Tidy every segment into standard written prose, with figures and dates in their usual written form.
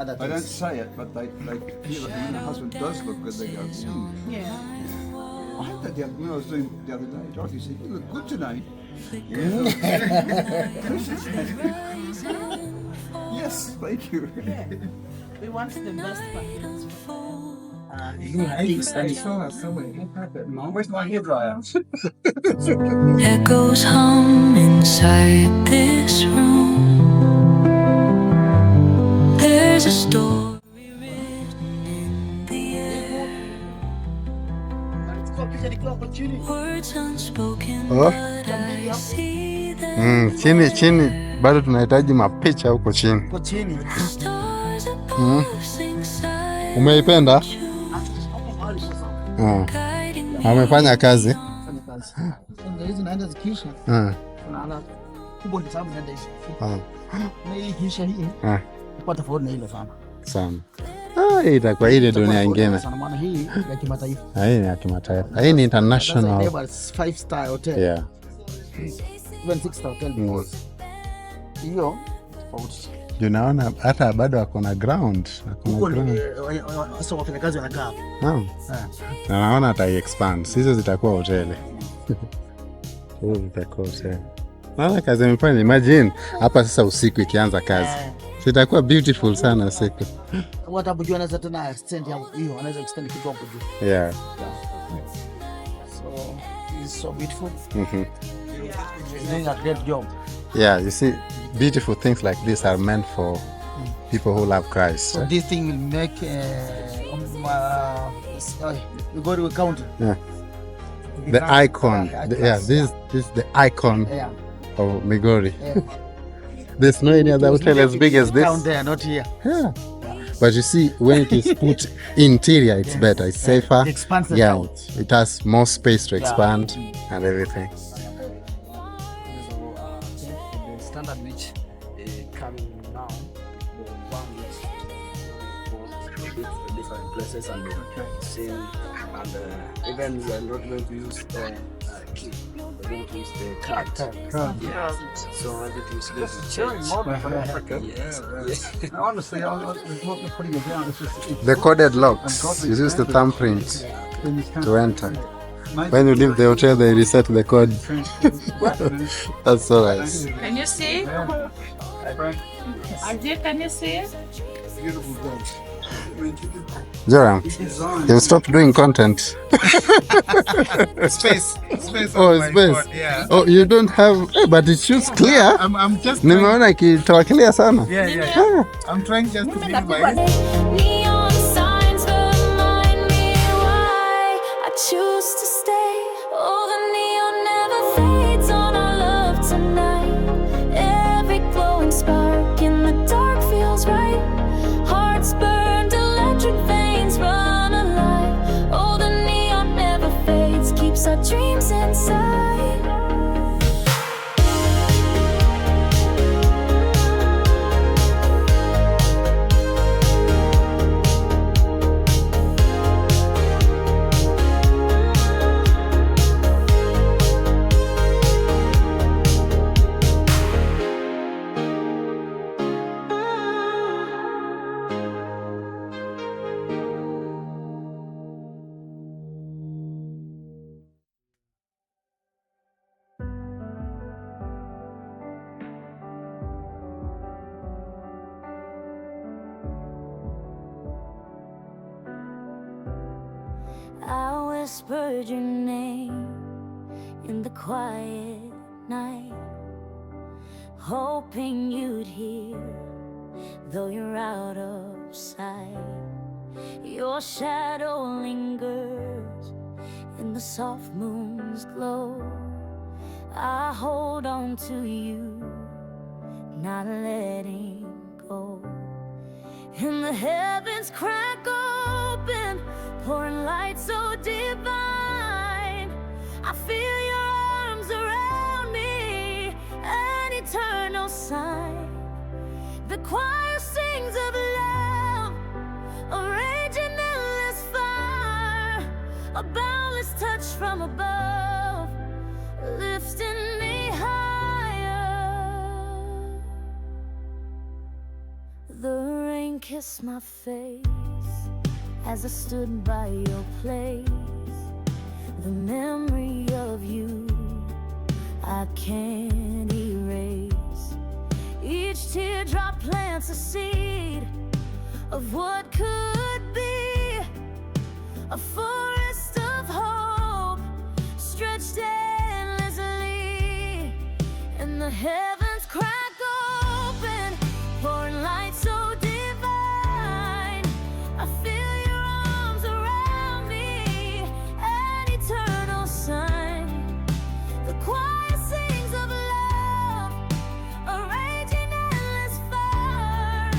other I don't things. say it, but they feel it. When the husband does look good, they go, Yeah. I had that when I was doing the other day. Dorothy said, you look good today. Yes, thank you. Yeah. We want the best partners. Where's my hairdryer? Echoes hum inside this room. There's a story written in the air. Words unspoken, Oh. but I see them. Chini bado tunahitaji mapicha huko chini. Kwa chini. Stars above sing silent. Umeipenda? Amefanya kazi. Fanya kazi. Ndio hizo naenda zikisha. Unaona kubwa ni sababu naenda hizo. Na hii kisha hii. Kwa tofauti na ile sana. Sana. Itakuwa ile dunia nyingine. Sana maana hii ya kimataifa. Hii ni ya kimataifa. Hii ni international. 5-star hotel. Yeah. Even 6-star hotel. Hiyo tofauti. Unaona hata bado wako na ground. Sasa wafanyakazi wanakaa. Na naona ata expand. Hizo zitakuwa hoteli. Hizo zitakuwa hoteli. Naona kazi imefanya. Imagine hapa sasa usiku ikianza kazi. Itakuwa beautiful sana usiku. What hapo juu anaweza tena extend hiyo, anaweza extend kitu hapo juu. Yeah. So it's so beautiful. You're doing a great job. Yeah, you see, beautiful things like this are meant for people who love Christ. So this thing will make we go to a county. Yeah. The icon. This is the icon of Migori. Yeah. There's no any other hotel as big as this. Down there, not here. Yeah. But you see, when it is put interior, it's better. It's safer. It expands the yeah, town. it has more space to expand and everything. The standard which coming now, the one which was different places and the same, and even we are not going to use key. We're going to use the card. Yes. So everything is going to change. Modern for Africa. Yes. Honestly, I was putting it down. It's just, The coded locks. You use the thumbprint to enter. When you leave the hotel, they reset the code. That's so nice. Can you see? Ajay, can you see? beautiful dogs. Joram, you stopped doing content. Space. Oh, space. Yeah. Oh, you don't have, but it shoots clear. I'm just. Nimeona ikitoa clear sana. Yeah. I'm trying just to be my. Neon signs remind me why I choose to stay. Oh, the neon never fades on our love tonight. Every glowing spark in the dark feels right. Hearts burned, electric veins run alive. Oh, the neon never fades, keeps our dreams inside. I whispered your name in the quiet night, hoping you'd hear, though you're out of sight. Your shadow lingers in the soft moon's glow. I hold on to you, not letting go. And the heavens crack open, pouring light so divine. I feel your arms around me, an eternal sign. The choir sings of love, a raging endless fire, a boundless touch from above, lifting me higher. The rain kissed my face as I stood by your place. The memory of you I can't erase. Each teardrop plants a seed of what could be, a forest of hope stretched endlessly, and the heavens crack open, pouring light so divine. I feel your arms around me, an eternal sign. The choir sings of love, a raging endless fire,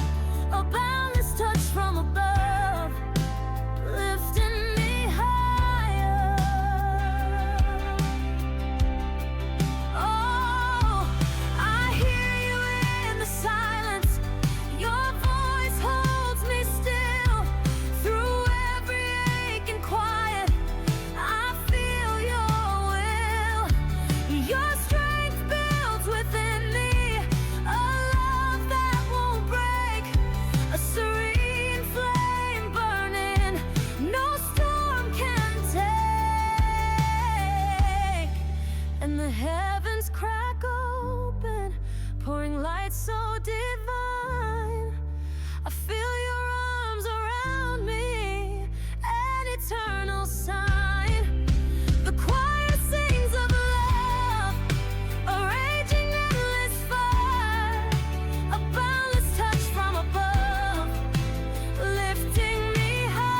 a boundless touch from above, lifting me higher. Oh, I hear you in the silence. Your voice holds me still. Through every ache and quiet, I feel your will. Your strength builds within me, a love that won't break, a serene flame burning, no storm can take. And the heavens crack open, pouring light so divine. I feel your arms around me, an eternal sign. The choir sings of love, a raging endless fire, a boundless touch from above, lifting me higher.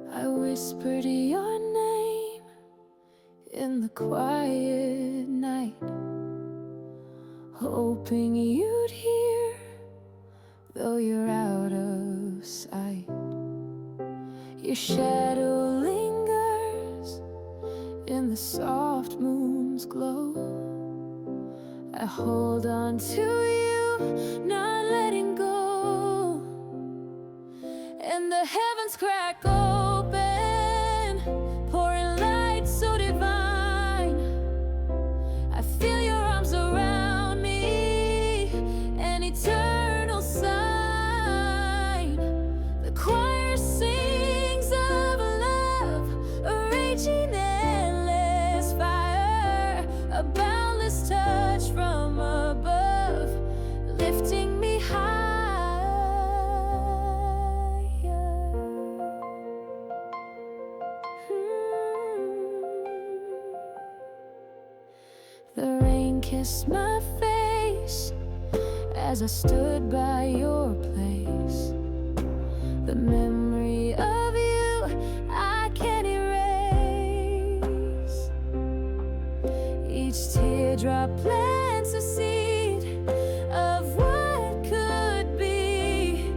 I whispered your name in the quiet night, hoping you'd hear, though you're out of sight. Your shadow lingers in the soft moon's glow. I hold on to you, not letting go. And the heavens crack open, pouring light so divine. I feel your arms around me, an eternal sign. The choir sings of love, a raging endless fire, a boundless touch from above, lifting me higher. The rain kissed my face as I stood by your place. The memory of you I can't erase. Each teardrop plants a seed of what could be,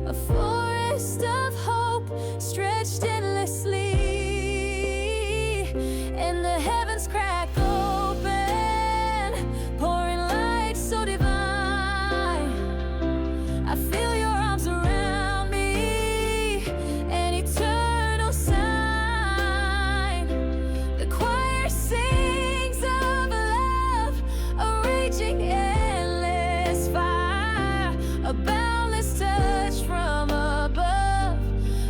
a forest of hope stretched endlessly, and the heavens crack open, pouring light so divine. I feel your arms around me, an eternal sign. The choir sings of love, a raging endless fire, a boundless touch from above,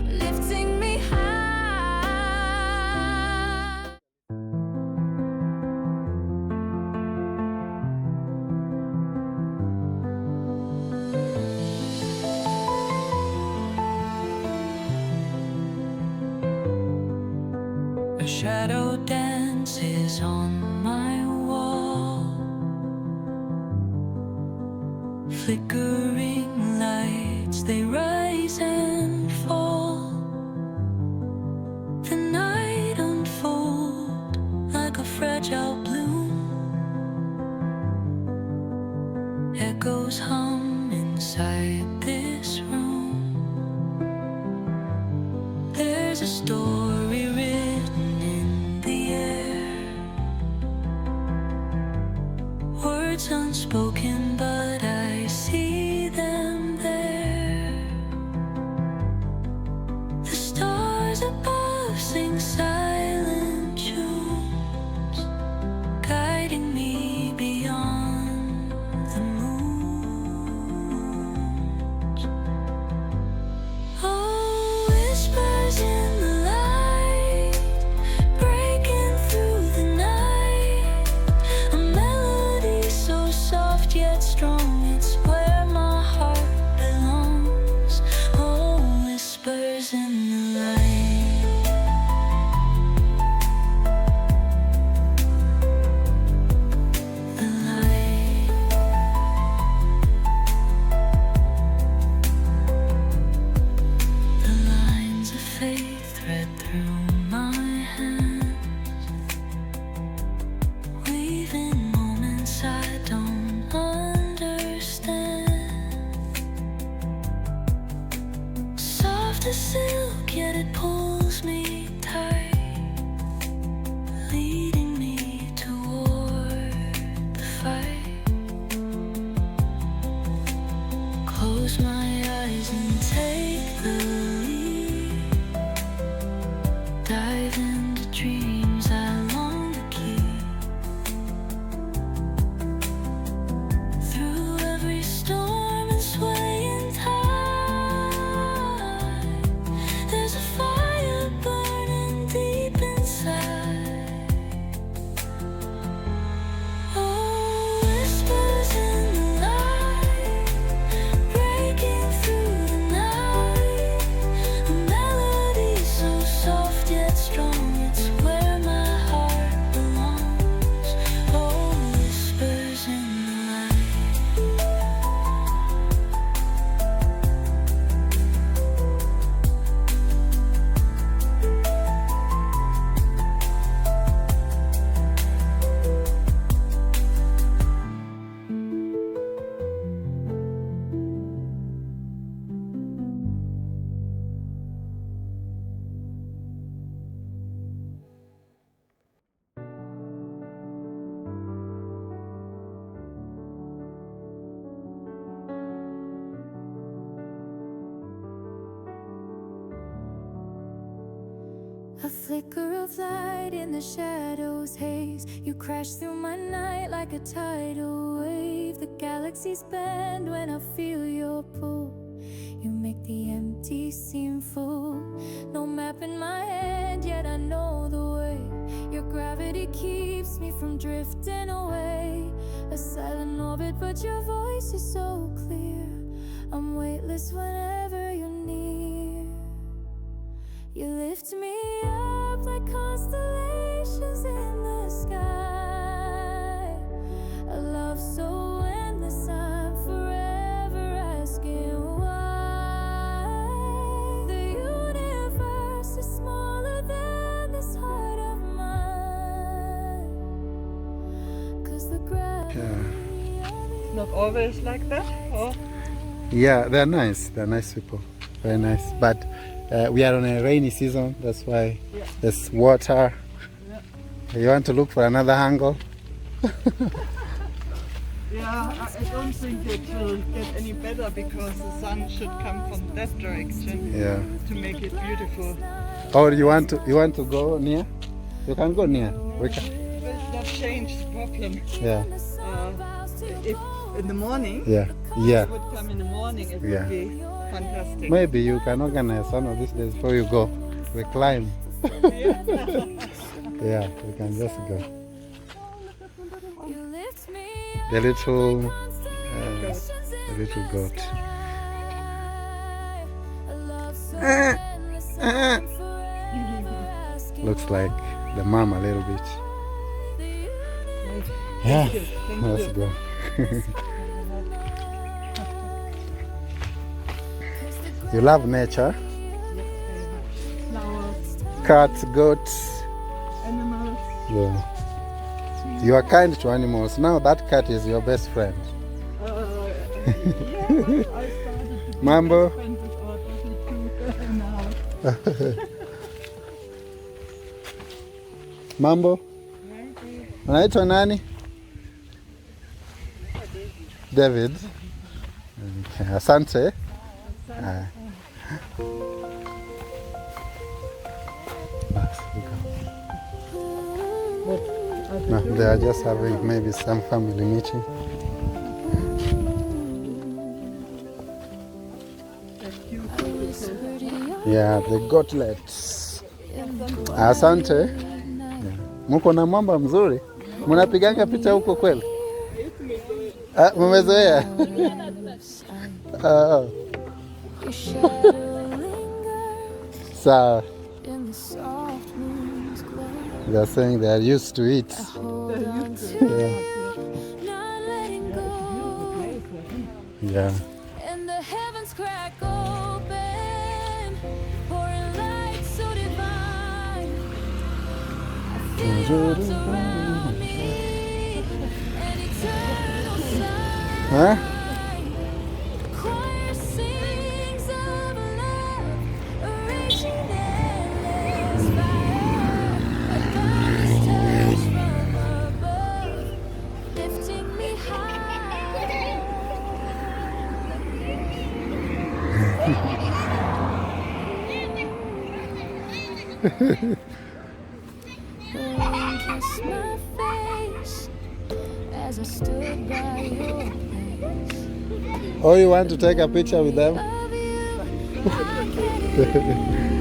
lifting me high. A shadow dances on my wall, flickering lights, they rise and fall. The night unfolds like a fragile bloom, echoes hum inside this room. There's a story written in the air, words unspoken, but I see them there. The stars above sing silent tunes, guiding me beyond the moons. Oh, whispers in the light, breaking through the night. A melody so soft yet strong, it's where my heart belongs. Oh, whispers in the light. The light. The lines of faith thread through my hands, weaving moments I don't understand. Soft as silk, yet it pulls me tight, leading me toward the fight. Close my eyes and take the lead, dive into dreams I long to keep. Through every storm and swaying tide, there's a fire burning deep inside. Oh, whispers in the light, breaking through the night. A melody so soft yet strong, it's where my heart belongs. Oh, whispers in the light. A flicker of light in the shadows haze. You crash through my night like a tidal wave. The galaxies bend when I feel your pull. You make the empty seem full. No map in my hand, yet I know the way. Your gravity keeps me from drifting away. A silent orbit, but your voice is so clear. I'm weightless whenever you're near. You lift me up like constellations in the sky. A love so endless, I'm forever asking why. The universe is smaller than this heart of mine. 'Cause the gravity of Not always like that, or? Yeah, they're nice. They're nice people. Very nice. But we are on a rainy season. That's why there's water. You want to look for another angle? Yeah, I don't think it will get any better because the sun should come from that direction. Yeah. To make it beautiful. Or you want to go near? You can go near. We can. It will not change the problem. Yeah. If in the morning, Yeah. Yeah. it would come in the morning, it Yeah. would be fantastic. Maybe you can organize one of these days before you go. We climb. Yeah, we can just go. you lift me The little goat. up. A love so endless, I'm forever asking Looks like the mom a little bit. the universe. Yeah, Thank let's you. go. You love nature? Flowers, Cats, goats. animals. Yeah. You are kind to animals. Now that cat is your best friend. I started to Mambo. spend with our doggy too now. Mambo. Unaitwa nani? David. Okay. Asante. No, they are just having maybe some family meeting. Yeah, the goatlets. Asante. Yeah. Muko na mwamba mzuri. Munapiganga picha huko kweli? Mumezoea? Sawa. They are saying they are used to it. Yeah. Yeah. And the heavens crack open, pouring light so divine. I feel arms around me, an eternal sign. Huh? The choir sings of love, reaching endless fire. A body's touch from above, lifting me high. Kiss my face as I stood by your place. Oh, you want to take a picture with them? Love you, I can't